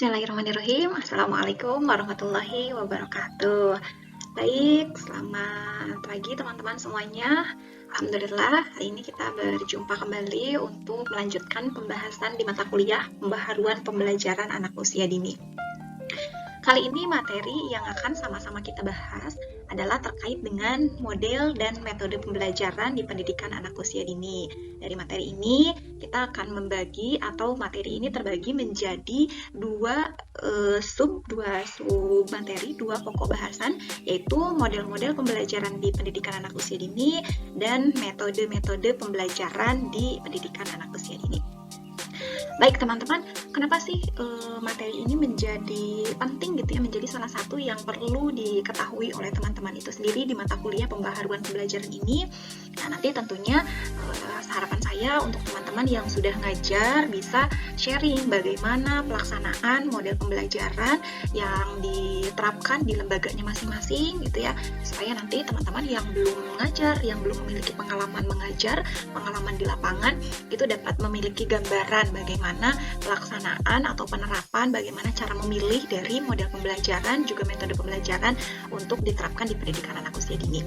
Bismillahirrahmanirrahim. Assalamualaikum warahmatullahi wabarakatuh. Baik, selamat pagi teman-teman semuanya. Alhamdulillah, hari ini kita berjumpa kembali untuk melanjutkan pembahasan di mata kuliah Pembaharuan Pembelajaran Anak Usia Dini. Kali ini materi yang akan sama-sama kita bahas adalah terkait dengan model dan metode pembelajaran di pendidikan anak usia dini. Dari materi ini, kita akan membagi atau materi ini terbagi menjadi dua sub materi, dua pokok bahasan, yaitu model-model pembelajaran di pendidikan anak usia dini dan metode-metode pembelajaran di pendidikan anak usia dini. Baik teman-teman, kenapa sih materi ini menjadi penting gitu ya, menjadi salah satu yang perlu diketahui oleh teman-teman itu sendiri di mata kuliah pembaharuan pembelajaran ini. Nah, nanti tentunya harapan saya untuk teman-teman yang sudah ngajar bisa sharing bagaimana pelaksanaan model pembelajaran yang diterapkan di lembaganya masing-masing gitu ya, supaya nanti teman-teman yang belum mengajar, yang belum memiliki pengalaman mengajar, pengalaman di lapangan, itu dapat memiliki gambaran bagaimana pelaksanaan atau penerapan, bagaimana cara memilih dari model pembelajaran juga metode pembelajaran untuk diterapkan di pendidikan anak usia dini.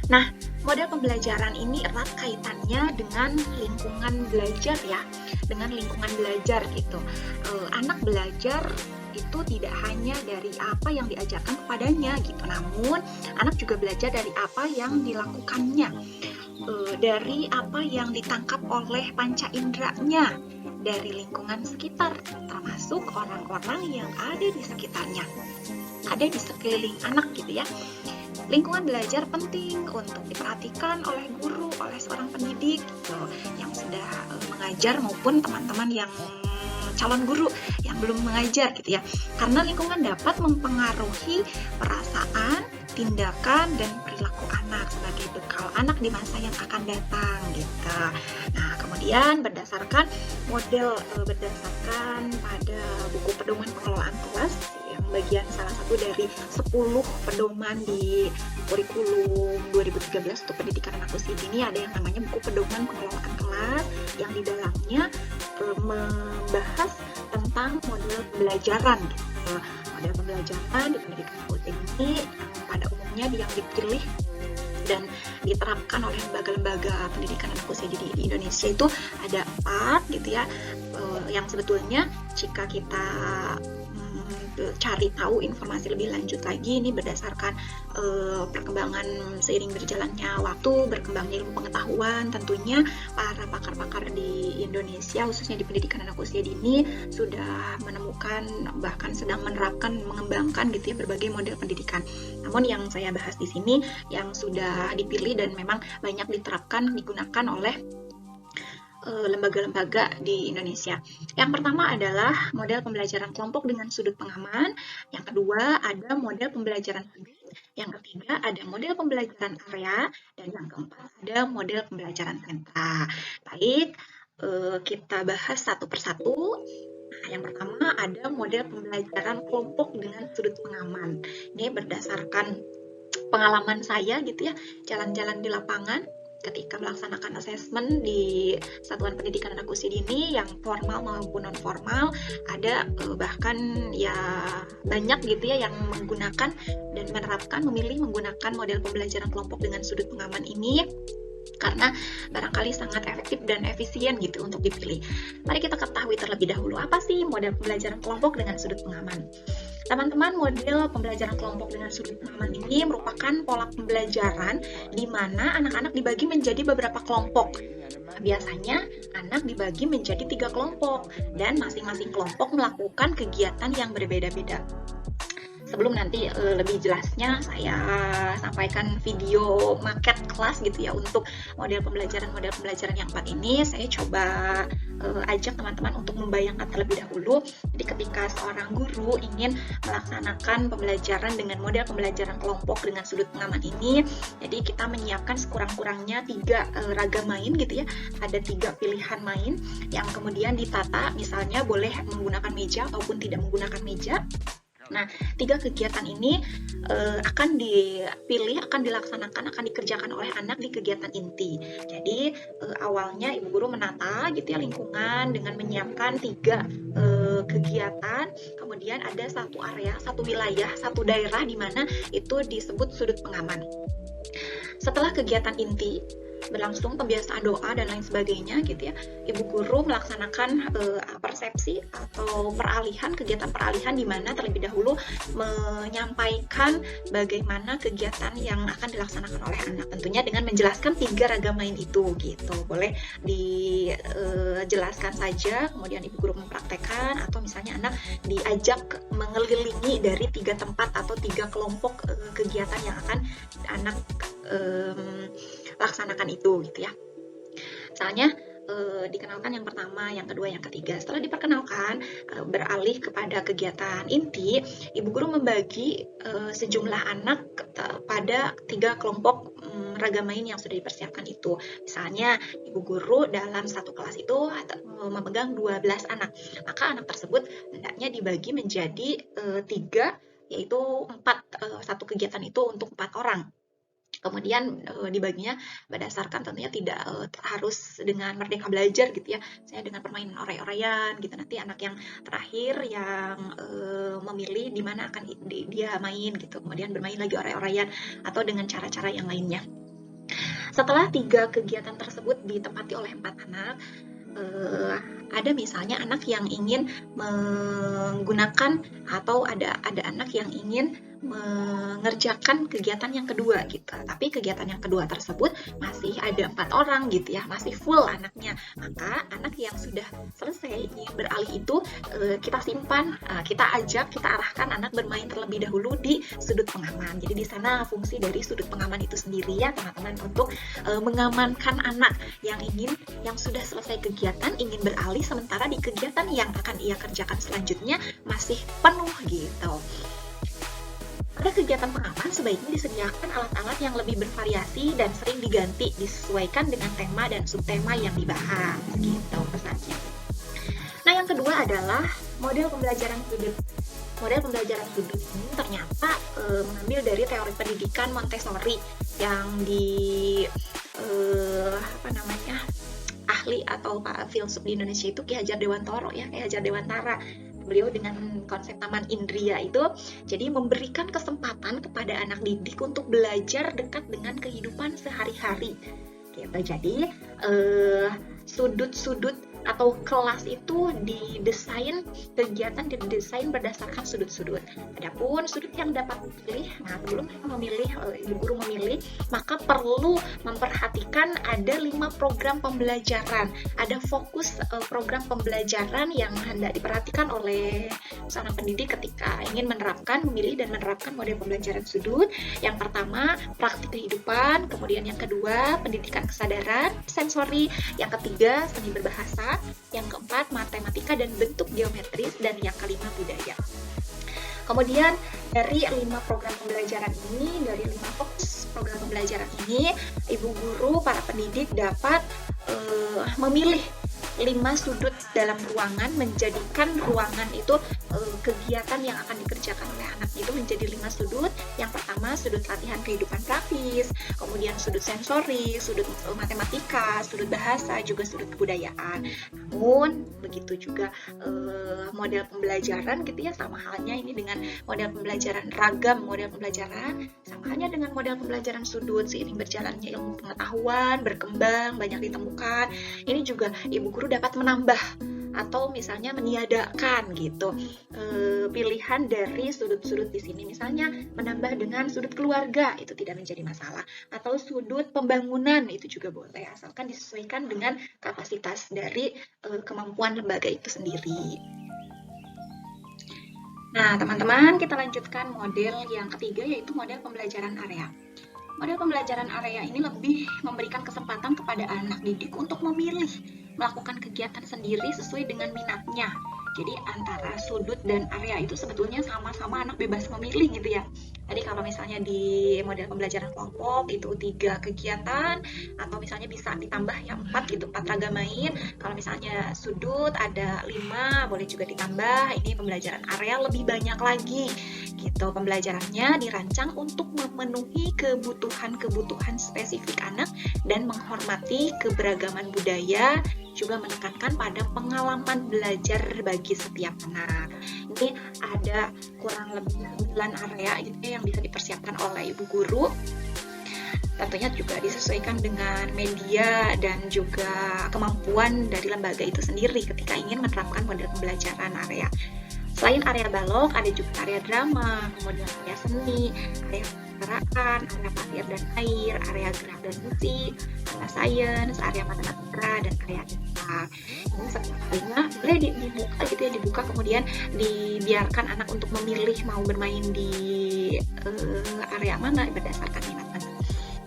Nah, model pembelajaran ini erat kaitannya dengan lingkungan belajar ya, dengan lingkungan belajar gitu. Anak belajar itu tidak hanya dari apa yang diajarkan kepadanya gitu, namun anak juga belajar dari apa yang dilakukannya, dari apa yang ditangkap oleh panca inderanya, dari lingkungan sekitar, termasuk orang-orang yang ada di sekitarnya, ada di sekeliling anak gitu ya. Lingkungan belajar penting untuk diperhatikan oleh guru, oleh seorang pendidik gitu, yang sudah mengajar maupun teman-teman yang calon guru yang belum mengajar gitu ya. Karena lingkungan dapat mempengaruhi perasaan, tindakan, dan perilaku anak sebagai bekal anak di masa yang akan datang gitu. Nah, kemudian berdasarkan berdasarkan pada buku pedoman pengelolaan kelas yang bagian salah satu dari 10 pedoman di kurikulum 2013 untuk pendidikan anak usia dini, ada yang namanya buku pedoman pengelolaan kelas yang di dalamnya membahas tentang model pembelajaran gitu. Model pembelajaran di pendidikan anak usia dini pada umumnya yang dipilih dan diterapkan oleh lembaga-lembaga pendidikan anak usia dini di Indonesia itu ada 4 gitu ya, yang sebetulnya jika kita cari tahu informasi lebih lanjut lagi, ini berdasarkan perkembangan seiring berjalannya waktu, berkembangnya ilmu pengetahuan, tentunya para pakar-pakar di Indonesia khususnya di pendidikan anak usia dini sudah menemukan, bahkan sedang menerapkan, mengembangkan gitu ya berbagai model pendidikan. Namun yang saya bahas di sini yang sudah dipilih dan memang banyak diterapkan, digunakan oleh lembaga-lembaga di Indonesia. Yang pertama adalah model pembelajaran kelompok dengan sudut pengaman. Yang kedua ada model pembelajaran hibrid. Yang ketiga ada model pembelajaran area. Dan yang keempat ada model pembelajaran sentra. Baik, kita bahas satu persatu. Nah, yang pertama ada model pembelajaran kelompok dengan sudut pengaman. Ini berdasarkan pengalaman saya gitu ya, jalan-jalan di lapangan ketika melaksanakan asesmen di satuan pendidikan anak usia dini yang formal maupun non formal, ada bahkan ya banyak gitu ya yang menggunakan dan menerapkan, memilih menggunakan model pembelajaran kelompok dengan sudut pengaman ini karena barangkali sangat efektif dan efisien gitu untuk dipilih. Mari kita ketahui terlebih dahulu apa sih model pembelajaran kelompok dengan sudut pengaman. Teman-teman, model pembelajaran kelompok dengan sudut pengaman ini merupakan pola pembelajaran di mana anak-anak dibagi menjadi beberapa kelompok. Biasanya anak dibagi menjadi 3 kelompok dan masing-masing kelompok melakukan kegiatan yang berbeda-beda. Sebelum nanti lebih jelasnya saya sampaikan video maket kelas gitu ya untuk model pembelajaran yang 4 ini, saya coba ajak teman-teman untuk membayangkan terlebih dahulu. Jadi ketika seorang guru ingin melaksanakan pembelajaran dengan model pembelajaran kelompok dengan sudut pengaman ini, jadi kita menyiapkan sekurang-kurangnya 3 ragam main gitu ya, ada 3 pilihan main yang kemudian ditata, misalnya boleh menggunakan meja ataupun tidak menggunakan meja. Nah, 3 kegiatan ini akan dipilih, akan dilaksanakan, akan dikerjakan oleh anak di kegiatan inti. Jadi awalnya ibu guru menata gitu ya lingkungan dengan menyiapkan 3 kegiatan, kemudian ada satu area, satu wilayah, satu daerah di mana itu disebut sudut pengaman. Setelah kegiatan inti berlangsung, pembiasaan doa dan lain sebagainya gitu ya, ibu guru melaksanakan persepsi atau kegiatan peralihan di mana terlebih dahulu menyampaikan bagaimana kegiatan yang akan dilaksanakan oleh anak, tentunya dengan menjelaskan 3 ragam main itu gitu. Boleh dijelaskan saja, kemudian ibu guru mempraktekkan, atau misalnya anak diajak mengelilingi dari 3 tempat atau 3 kelompok kegiatan yang akan anak laksanakan itu gitu ya. Misalnya dikenalkan yang pertama, yang kedua, yang ketiga. Setelah diperkenalkan, beralih kepada kegiatan inti, ibu guru membagi sejumlah anak pada 3 kelompok ragam main yang sudah dipersiapkan itu. Misalnya ibu guru dalam satu kelas itu memegang 12 anak, maka anak tersebut hendaknya dibagi menjadi 3, yaitu 4, satu kegiatan itu untuk 4 orang. Kemudian dibaginya berdasarkan tentunya tidak harus dengan merdeka belajar gitu ya, saya dengan permainan oray-orayan gitu. Nanti anak yang terakhir yang memilih di mana akan dia main gitu, kemudian bermain lagi oray-orayan atau dengan cara-cara yang lainnya. Setelah 3 kegiatan tersebut ditempati oleh 4 anak, ada misalnya anak yang ingin menggunakan, atau ada anak yang ingin mengerjakan kegiatan yang kedua gitu. Tapi kegiatan yang kedua tersebut masih ada 4 orang gitu ya, masih full anaknya. Maka anak yang sudah selesai beralih itu kita simpan, kita ajak, kita arahkan anak bermain terlebih dahulu di sudut pengaman. Jadi di sana fungsi dari sudut pengaman itu sendiri ya teman-teman, untuk mengamankan anak yang sudah selesai kegiatan ingin beralih, sementara di kegiatan yang akan ia kerjakan selanjutnya masih penuh gitu. Pada kegiatan pengaman sebaiknya disediakan alat-alat yang lebih bervariasi dan sering diganti disesuaikan dengan tema dan subtema yang dibahas gitu pesannya. Nah, yang kedua adalah model pembelajaran sudut. Model pembelajaran sudut ini ternyata mengambil dari teori pendidikan Montessori yang ahli atau Pak filsuf di Indonesia itu Ki Hajar Dewantara ya, Ki Hajar Dewantara. Beliau dengan konsep taman indria itu jadi memberikan kesempatan kepada anak didik untuk belajar dekat dengan kehidupan sehari-hari gitu. Jadi sudut-sudut atau kelas itu didesain, kegiatan didesain berdasarkan sudut-sudut. Adapun sudut yang dapat dipilih, nah sebelum ibu guru memilih, maka perlu memperhatikan ada 5 program pembelajaran, ada fokus program pembelajaran yang hendak diperhatikan oleh seorang pendidik ketika ingin memilih dan menerapkan model pembelajaran sudut. Yang pertama, praktik kehidupan, kemudian yang kedua, pendidikan kesadaran, sensori, yang ketiga, seni berbahasa, yang keempat, matematika dan bentuk geometris, dan yang kelima, budaya. Kemudian dari 5 program pembelajaran ini, dari 5 fokus program pembelajaran ini, ibu guru, para pendidik dapat memilih 5 sudut dalam ruangan, menjadikan ruangan itu kegiatan yang akan dikerjakan oleh anak itu menjadi 5 sudut. Yang pertama, sudut latihan kehidupan praktis, kemudian sudut sensori, sudut matematika, sudut bahasa, juga sudut kebudayaan. Namun begitu juga model pembelajaran gitu ya, sama halnya ini dengan model pembelajaran ragam, model pembelajaran sama halnya dengan model pembelajaran sudut. Seiring berjalannya ilmu pengetahuan berkembang, banyak ditemukan, ini juga ibu guru dapat menambah atau misalnya meniadakan gitu pilihan dari sudut-sudut di sini. Misalnya menambah dengan sudut keluarga, itu tidak menjadi masalah, atau sudut pembangunan, itu juga boleh, asalkan disesuaikan dengan kapasitas dari kemampuan lembaga itu sendiri. Nah, teman-teman, kita lanjutkan model yang ketiga, yaitu model pembelajaran area. Model pembelajaran area ini lebih memberikan kesempatan kepada anak didik untuk memilih melakukan kegiatan sendiri sesuai dengan minatnya. Jadi antara sudut dan area itu sebetulnya sama-sama anak bebas memilih gitu ya. Tadi kalau misalnya di model pembelajaran kelompok itu 3 kegiatan, atau misalnya bisa ditambah ya 4 gitu, 4 raga main. Kalau misalnya sudut ada 5, boleh juga ditambah. Ini pembelajaran area lebih banyak lagi gitu. Pembelajarannya dirancang untuk memenuhi kebutuhan-kebutuhan spesifik anak dan menghormati keberagaman budaya, juga menekankan pada pengalaman belajar bagi setiap anak. Ini ada kurang lebih 9 area gitu ya yang bisa dipersiapkan oleh ibu guru. Tentunya juga disesuaikan dengan media dan juga kemampuan dari lembaga itu sendiri ketika ingin menerapkan model pembelajaran area. Selain area balok, ada juga area drama, kemudian area seni, area peran, area pasir dan air, area gerak dan musik, area sains, area matematika, dan area IPA. Ini setiap harinya boleh dibuka gitu ya, dibuka kemudian dibiarkan anak untuk memilih mau bermain di area mana berdasarkan minat anak.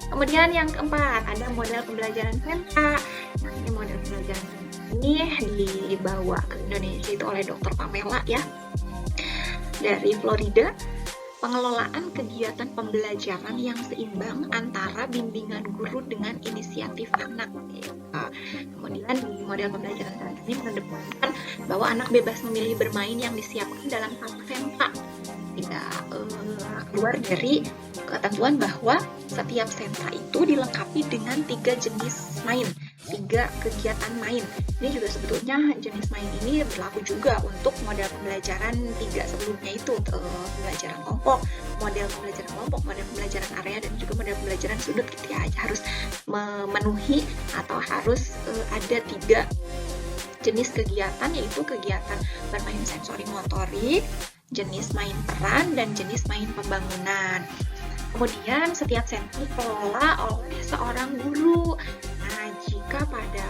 Kemudian yang keempat, ada model pembelajaran sentra. Nah, ini model pembelajaran sentra ini dibawa ke Indonesia itu oleh Dr. Pamela ya, dari Florida. Pengelolaan kegiatan pembelajaran yang seimbang antara bimbingan guru dengan inisiatif anak. Kemudian di model pembelajaran saat ini mengedepankan bahwa anak bebas memilih bermain yang disiapkan dalam satu sentra, tidak keluar dari ketentuan bahwa setiap sentra itu dilengkapi dengan 3 jenis main, 3 kegiatan main. Ini juga sebetulnya jenis main ini berlaku juga untuk model pembelajaran 3 sebelumnya itu, pembelajaran kelompok, model pembelajaran kelompok, model pembelajaran area, dan juga model pembelajaran sudut gitu ya. Harus memenuhi atau harus ada 3 jenis kegiatan, yaitu kegiatan bermain sensori motorik, jenis main peran, dan jenis main pembangunan. Kemudian setiap sentra dikelola oleh seorang guru. Nah, jika pada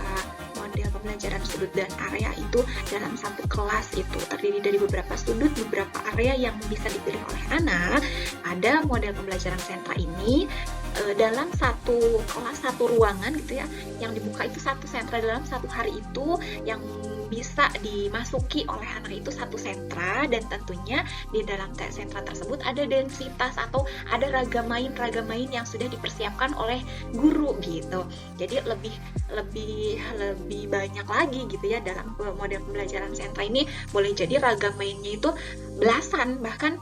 model pembelajaran sudut dan area itu dalam satu kelas itu terdiri dari beberapa sudut, beberapa area yang bisa dipilih oleh anak, pada model pembelajaran sentra ini dalam satu kelas, satu ruangan gitu ya, yang dibuka itu satu sentra dalam satu hari itu, yang bisa dimasuki oleh anak itu satu sentra, dan tentunya di dalam sentra tersebut ada densitas atau ada ragam main yang sudah dipersiapkan oleh guru gitu. Jadi lebih banyak lagi gitu ya dalam model pembelajaran sentra ini. Boleh jadi ragam mainnya itu belasan, bahkan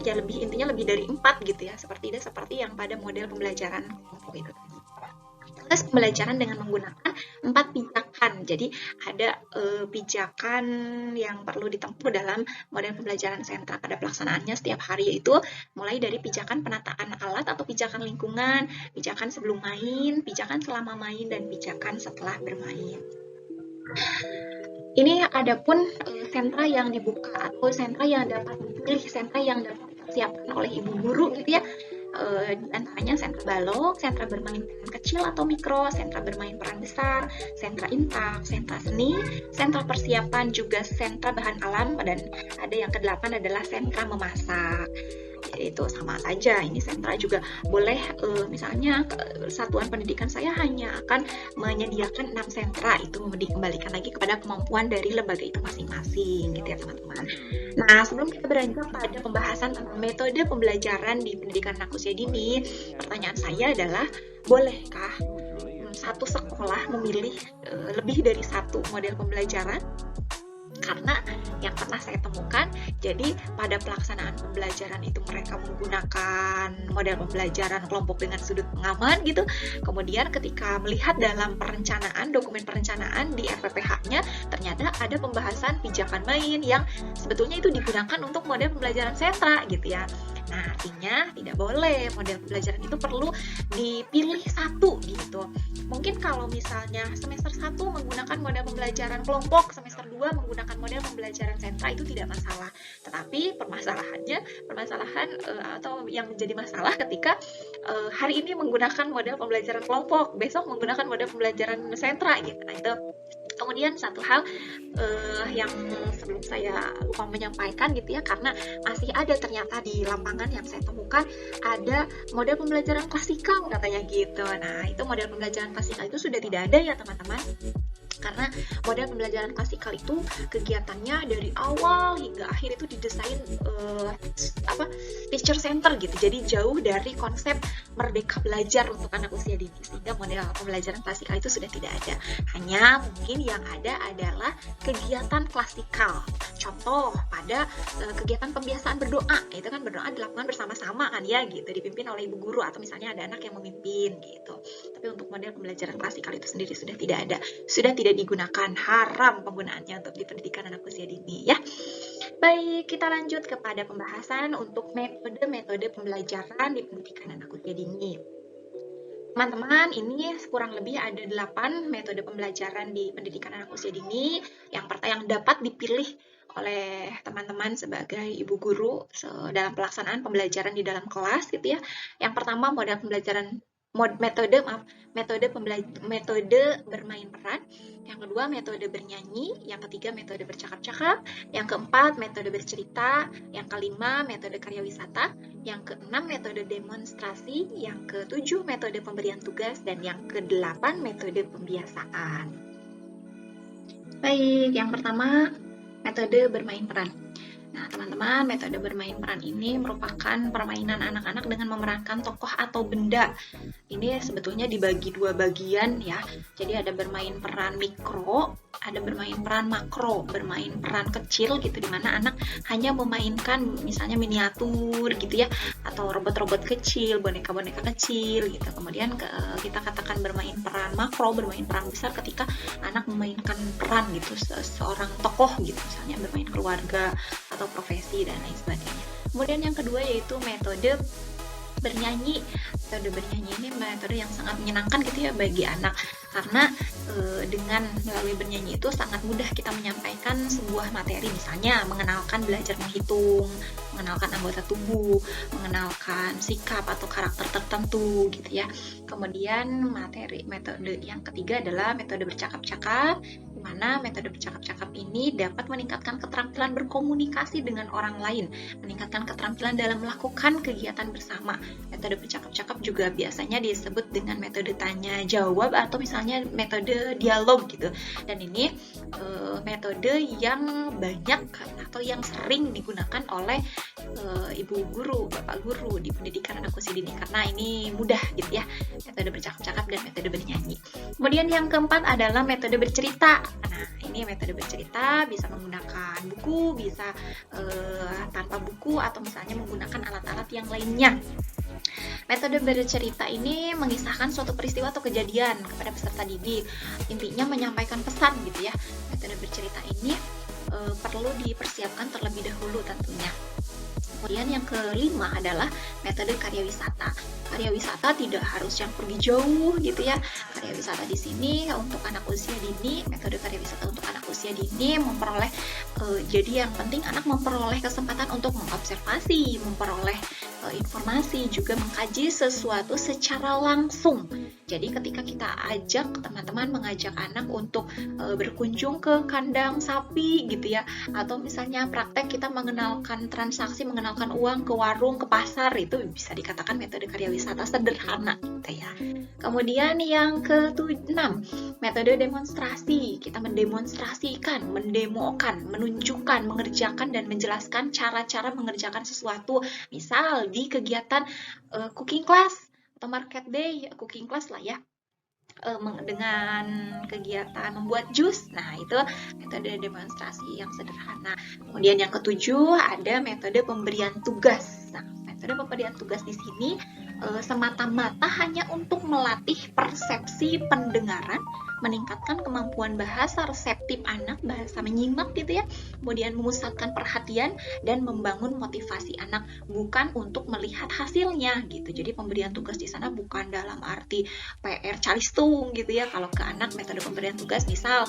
ya intinya lebih dari 4 gitu ya, seperti yang pada model pembelajaran kelompok itu. Terus pembelajaran dengan menggunakan 4 pijakan. Jadi ada pijakan yang perlu ditempuh dalam model pembelajaran sentra pada pelaksanaannya setiap hari, yaitu mulai dari pijakan penataan alat atau pijakan lingkungan, pijakan sebelum main, pijakan selama main, dan pijakan setelah bermain. Ini adapun sentra yang dibuka atau sentra yang dapat dipilih, sentra yang dapat dipersiapkan oleh ibu guru gitu ya. Di antaranya sentra balok, sentra bermain peran kecil atau mikro, sentra bermain peran besar, sentra intak, sentra seni, sentra persiapan, juga sentra bahan alam, dan ada yang ke-8 adalah sentra memasak. Itu sama saja, ini sentra juga boleh misalnya satuan pendidikan saya hanya akan menyediakan 6 sentra, itu dikembalikan lagi kepada kemampuan dari lembaga itu masing-masing gitu ya teman-teman. Nah, sebelum kita beranjak pada pembahasan tentang metode pembelajaran di pendidikan anak usia dini, pertanyaan saya adalah, bolehkah satu sekolah memilih lebih dari satu model pembelajaran? Karena yang pernah saya temukan, jadi pada pelaksanaan pembelajaran itu mereka menggunakan model pembelajaran kelompok dengan sudut pengaman gitu. Kemudian ketika melihat dalam perencanaan, dokumen perencanaan di RPPH-nya, ternyata ada pembahasan pijakan main yang sebetulnya itu digunakan untuk model pembelajaran sentra gitu ya. Nah, artinya tidak boleh, model pembelajaran itu perlu dipilih satu gitu. Mungkin kalau misalnya semester 1 menggunakan model pembelajaran kelompok, semester 2 menggunakan model pembelajaran sentra, itu tidak masalah. Tetapi permasalahan atau yang menjadi masalah ketika hari ini menggunakan model pembelajaran kelompok, besok menggunakan model pembelajaran sentra gitu. Nah, itu kemudian satu hal yang sebelum saya lupa menyampaikan gitu ya, karena masih ada ternyata di lapangan yang saya temukan ada model pembelajaran klasikal katanya gitu. Nah, itu model pembelajaran klasikal itu sudah tidak ada ya teman-teman. Karena model pembelajaran klasikal itu kegiatannya dari awal hingga akhir itu didesain teacher center gitu, jadi jauh dari konsep merdeka belajar untuk anak usia dini, sehingga model pembelajaran klasikal itu sudah tidak ada. Hanya mungkin yang ada adalah kegiatan klasikal. Contoh pada kegiatan pembiasaan berdoa, itu kan berdoa dilakukan bersama-sama kan ya gitu, dipimpin oleh ibu guru atau misalnya ada anak yang memimpin gitu. Tapi untuk model pembelajaran klasikal itu sendiri sudah tidak ada, sudah tidak digunakan, haram penggunaannya untuk di pendidikan anak usia dini ya. Baik, kita lanjut kepada pembahasan untuk metode-metode pembelajaran di pendidikan anak usia dini. Teman-teman, ini kurang lebih ada 8 metode pembelajaran di pendidikan anak usia dini yang dapat dipilih oleh teman-teman sebagai ibu guru dalam pelaksanaan pembelajaran di dalam kelas gitu ya. Yang pertama metode bermain peran, yang kedua metode bernyanyi, yang ketiga metode bercakap-cakap, yang keempat metode bercerita, yang kelima metode karya wisata, yang keenam metode demonstrasi, yang ketujuh metode pemberian tugas, dan yang kedelapan metode pembiasaan. Baik, yang pertama metode bermain peran. Nah, teman-teman, metode bermain peran ini merupakan permainan anak-anak dengan memerankan tokoh atau benda. Ini sebetulnya dibagi dua bagian ya. Jadi ada bermain peran mikro, ada bermain peran makro, bermain peran kecil gitu, di mana anak hanya memainkan misalnya miniatur gitu ya, atau robot-robot kecil, boneka-boneka kecil gitu. Kemudian kita katakan bermain peran makro, bermain peran besar ketika anak memainkan peran gitu, seorang tokoh gitu, misalnya bermain keluarga atau profesi dan lain sebagainya. Kemudian yang kedua yaitu metode bernyanyi. Metode bernyanyi ini metode yang sangat menyenangkan gitu ya bagi anak, karena dengan melalui bernyanyi itu sangat mudah kita menyampaikan sebuah materi, misalnya mengenalkan belajar menghitung, mengenalkan anggota tubuh, mengenalkan sikap atau karakter tertentu gitu ya. Kemudian metode yang ketiga adalah metode bercakap-cakap, di mana metode bercakap-cakap ini dapat meningkatkan keterampilan berkomunikasi dengan orang lain, meningkatkan keterampilan dalam melakukan kegiatan bersama. Metode bercakap-cakap juga biasanya disebut dengan metode tanya jawab atau misalnya metode dialog gitu. Dan ini metode yang banyak atau yang sering digunakan oleh ibu guru, bapak guru di pendidikan anak usia dini, karena ini mudah gitu ya, metode bercakap-cakap dan metode bernyanyi. Kemudian yang keempat adalah metode bercerita. Nah, ini metode bercerita bisa menggunakan buku, bisa tanpa buku, atau misalnya menggunakan alat-alat yang lainnya. Metode bercerita ini mengisahkan suatu peristiwa atau kejadian kepada peserta didik. Intinya menyampaikan pesan gitu ya. Metode bercerita ini perlu dipersiapkan terlebih dahulu tentunya. Kemudian yang kelima adalah metode karya wisata. Karya wisata tidak harus yang pergi jauh gitu ya. Karya wisata di sini untuk anak usia dini, metode karya wisata untuk anak usia dini memperoleh jadi yang penting anak memperoleh kesempatan untuk mengobservasi, memperoleh informasi, juga mengkaji sesuatu secara langsung. Jadi ketika kita ajak teman-teman, mengajak anak untuk berkunjung ke kandang sapi gitu ya, atau misalnya praktek kita mengenalkan transaksi, mengenalkan uang ke warung, ke pasar, itu bisa dikatakan metode karya wisata sederhana gitu ya. Kemudian yang ke-6, metode demonstrasi. Kita mendemonstrasikan, mendemokan, menunjukkan, mengerjakan dan menjelaskan cara-cara mengerjakan sesuatu. Misal di kegiatan cooking class atau market day, cooking class lah ya, dengan kegiatan membuat jus. Nah, itu metode demonstrasi yang sederhana. Kemudian yang ke-7 ada metode pemberian tugas. Nah, metode pemberian tugas di sini semata-mata hanya untuk melatih persepsi pendengaran, meningkatkan kemampuan bahasa reseptif anak, bahasa menyimak gitu ya, kemudian memusatkan perhatian dan membangun motivasi anak, bukan untuk melihat hasilnya gitu. Jadi pemberian tugas di sana bukan dalam arti PR calistung gitu ya. Kalau ke anak metode pemberian tugas, misal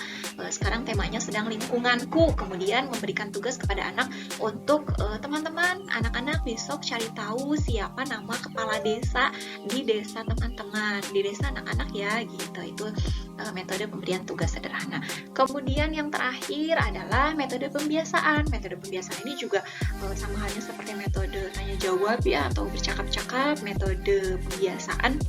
sekarang temanya sedang lingkunganku, kemudian memberikan tugas kepada anak untuk teman-teman, anak-anak besok cari tahu siapa nama kepala desa di desa teman-teman, di desa anak-anak ya gitu. Itu metode pemberian tugas sederhana. Kemudian yang terakhir adalah metode pembiasaan. Metode pembiasaan ini juga sama halnya seperti metode tanya jawab ya, atau bercakap-cakap. Metode pembiasaan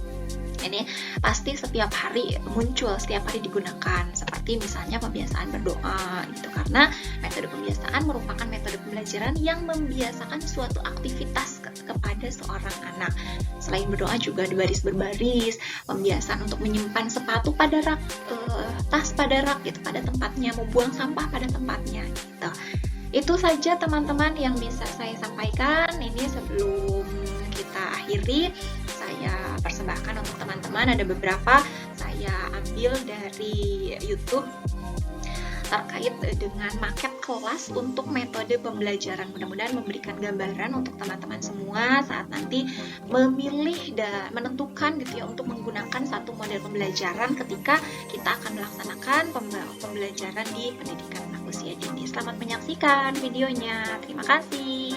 Ini pasti setiap hari muncul, setiap hari digunakan, seperti misalnya pembiasaan berdoa gitu, karena metode pembiasaan merupakan metode pembelajaran yang membiasakan suatu aktivitas kepada seorang anak. Selain berdoa juga di baris berbaris, pembiasaan untuk menyimpan sepatu pada rak, tas pada rak gitu, pada tempatnya, membuang sampah pada tempatnya gitu. Itu saja teman-teman yang bisa saya sampaikan. Ini sebelum kita akhiri, saya persembahkan untuk teman-teman, ada beberapa saya ambil dari YouTube terkait dengan maket kelas untuk metode pembelajaran. Mudah-mudahan memberikan gambaran untuk teman-teman semua saat nanti memilih dan menentukan gitu ya untuk menggunakan satu model pembelajaran ketika kita akan melaksanakan pembelajaran di pendidikan anak usia dini. Selamat menyaksikan videonya. Terima kasih.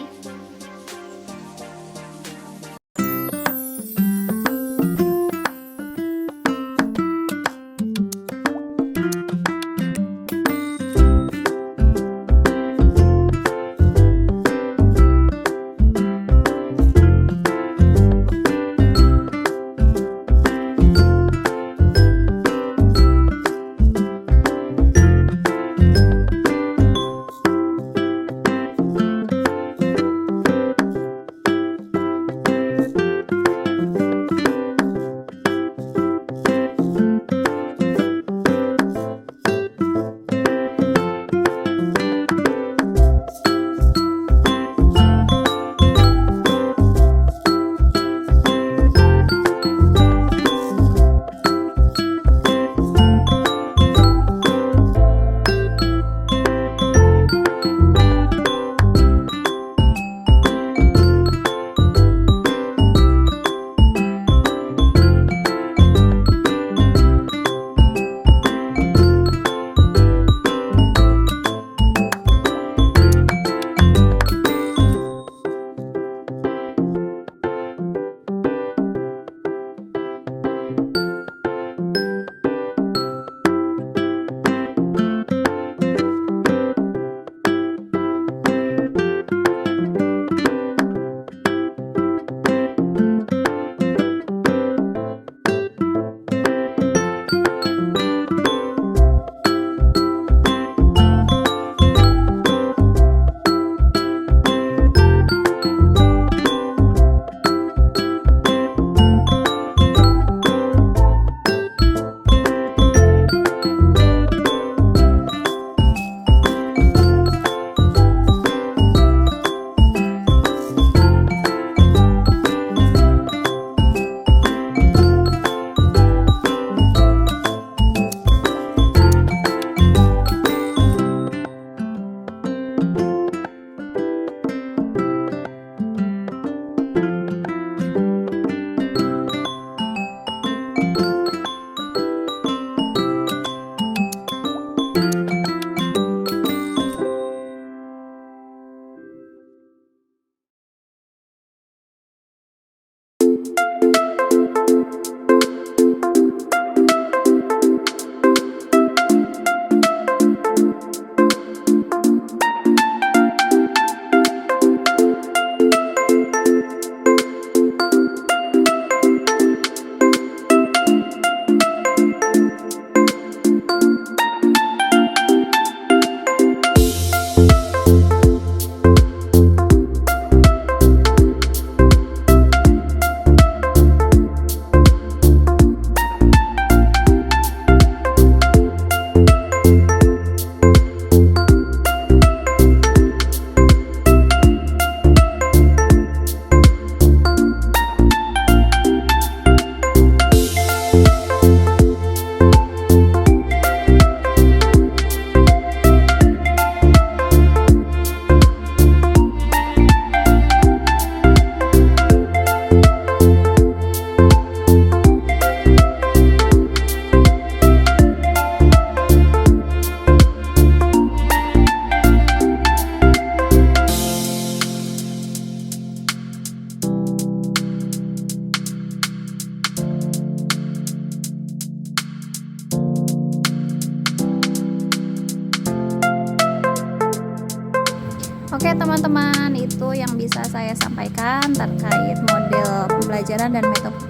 Oke teman-teman, itu yang bisa saya sampaikan terkait model pembelajaran dan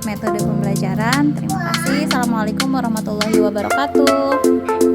metode pembelajaran. Terima kasih. Assalamualaikum warahmatullahi wabarakatuh.